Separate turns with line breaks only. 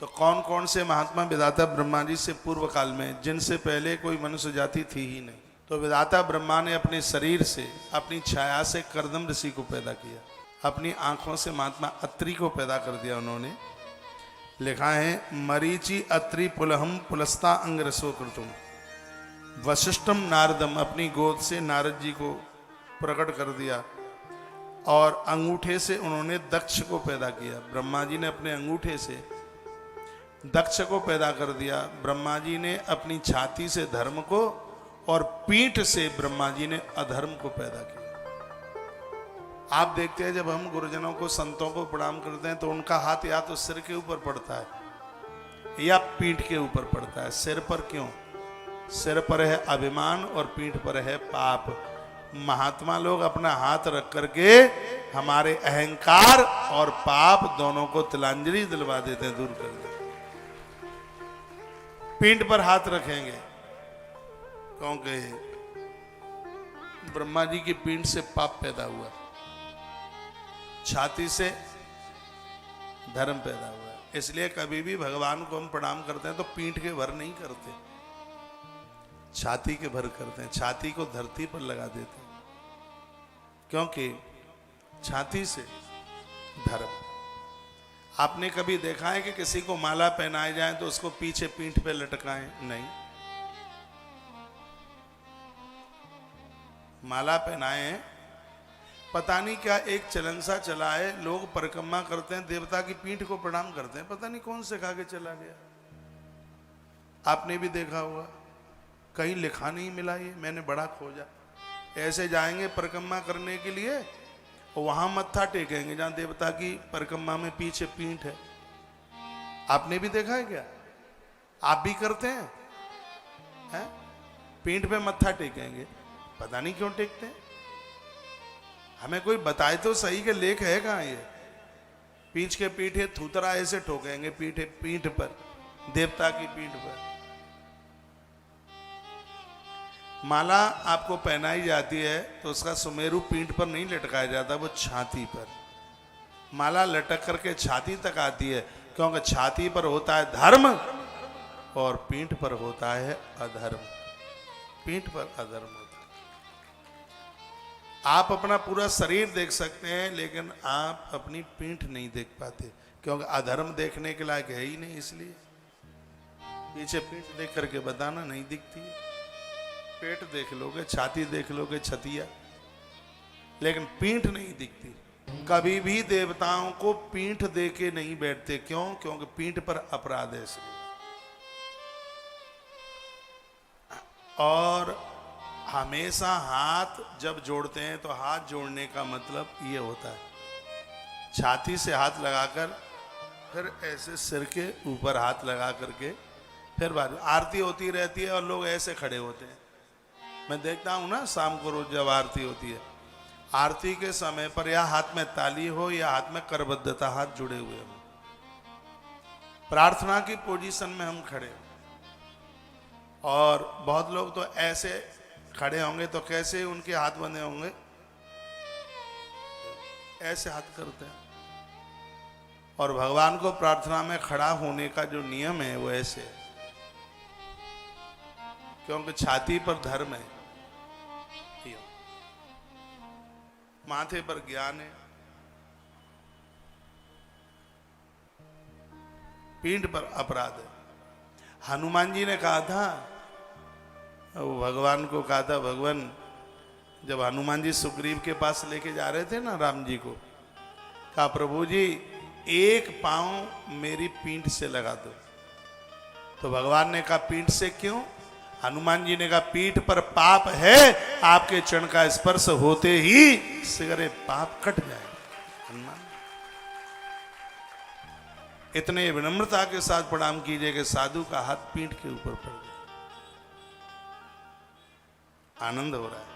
तो कौन कौन से महात्मा विधाता ब्रह्मा जी से पूर्व काल में, जिनसे पहले कोई मनुष्य जाति थी ही नहीं। तो विधाता ब्रह्मा ने अपने शरीर से, अपनी छाया से कर्दम ऋषि को पैदा किया, अपनी आंखों से महात्मा अत्रि को पैदा कर दिया उन्होंने। लिखा है मरीचि अत्रि पुलहम पुलस्ता अंगरसो कृतुम, वशिष्ठम नारदम, अपनी गोद से नारद जी को प्रकट कर दिया। और अंगूठे से उन्होंने दक्ष को पैदा किया। ब्रह्मा जी ने अपने अंगूठे से दक्ष को पैदा कर दिया। ब्रह्मा जी ने अपनी छाती से धर्म को, और पीठ से ब्रह्मा जी ने अधर्म को पैदा किया। आप देखते हैं जब हम गुरुजनों को, संतों को प्रणाम करते हैं तो उनका हाथ या तो सिर के ऊपर पड़ता है या पीठ के ऊपर पड़ता है। सिर पर क्यों? सिर पर है अभिमान और पीठ पर है पाप। महात्मा लोग अपना हाथ रख करके हमारे अहंकार और पाप दोनों को तिलांजलि दिलवा देते हैं, दूर कर देते हैं। पीठ पर हाथ रखेंगे क्योंकि ब्रह्मा जी की पीठ से पाप पैदा हुआ, छाती से धर्म पैदा हुआ। इसलिए कभी भी भगवान को हम प्रणाम करते हैं तो पीठ के भर नहीं करते, छाती के भर करते हैं। छाती को धरती पर लगा देते हैं क्योंकि छाती से धर्म। आपने कभी देखा है कि किसी को माला पहनाए जाए तो उसको पीछे पीठ पे लटकाएं? नहीं, माला पहनाए। पता नहीं क्या एक चलन सा चला है, लोग परिक्रमा करते हैं, देवता की पीठ को प्रणाम करते हैं। पता नहीं कौन सिखा के चला गया। आपने भी देखा होगा, कहीं लिखा नहीं मिला ये, मैंने बड़ा खोजा। ऐसे जाएंगे परिक्रमा करने के लिए, वहां मत्था टेकेंगे जहां देवता की परिक्रमा में पीछे पीठ है। आपने भी देखा है क्या? आप भी करते हैं? पीठ पे मत्था टेकेंगे, पता नहीं क्यों टेकते हैं। हमें कोई बताए तो सही कि लेख है कहां ये? पीठ के पीठे थूतरा ऐसे ठोकेंगे पीठ पर, देवता की पीठ पर। माला आपको पहनाई जाती है तो उसका सुमेरु पीठ पर नहीं लटकाया जाता, वो छाती पर। माला लटक करके छाती तक आती है क्योंकि छाती पर होता है धर्म और पीठ पर होता है अधर्म। पीठ पर अधर्म होता है। आप अपना पूरा शरीर देख सकते हैं लेकिन आप अपनी पीठ नहीं देख पाते क्योंकि अधर्म देखने के लायक है ही नहीं। इसलिए पीछे पीठ देख करके बताना नहीं दिखती है। पेट देख लोगे, छाती देख लोगे, छतिया, लेकिन पीठ नहीं दिखती। कभी भी देवताओं को पीठ दे के नहीं बैठते। क्यों? क्योंकि पीठ पर अपराध है इसलिए। और हमेशा हाथ जब जोड़ते हैं तो हाथ जोड़ने का मतलब ये होता है छाती से हाथ लगाकर, फिर ऐसे सिर के ऊपर हाथ लगा करके, फिर बात। आरती होती रहती है और लोग ऐसे खड़े होते हैं। मैं देखता हूं ना शाम को रोज जब आरती होती है, आरती के समय पर या हाथ में ताली हो या हाथ में करबद्धता, हाथ जुड़े हुए हो, प्रार्थना की पोजीशन में हम खड़े। और बहुत लोग तो ऐसे खड़े होंगे तो कैसे उनके हाथ बंधे होंगे, ऐसे हाथ करते हैं। और भगवान को प्रार्थना में खड़ा होने का जो नियम है वो ऐसे है क्योंकि छाती पर धर्म है, माथे पर ज्ञान है, पीठ पर अपराध है। हनुमान जी ने कहा था, वो भगवान को कहा था, भगवान जब हनुमान जी सुग्रीव के पास लेके जा रहे थे ना राम जी को, कहा प्रभु जी एक पांव मेरी पीठ से लगा दो। तो भगवान ने कहा पीठ से क्यों? हनुमान जी ने कहा पीठ पर पाप है, आपके चरण का स्पर्श होते ही सिगरे पाप कट जाएगा। हनुमान इतने विनम्रता के साथ प्रणाम कीजिए कि साधु का हाथ पीठ के ऊपर पड़ गया। आनंद हो रहा है।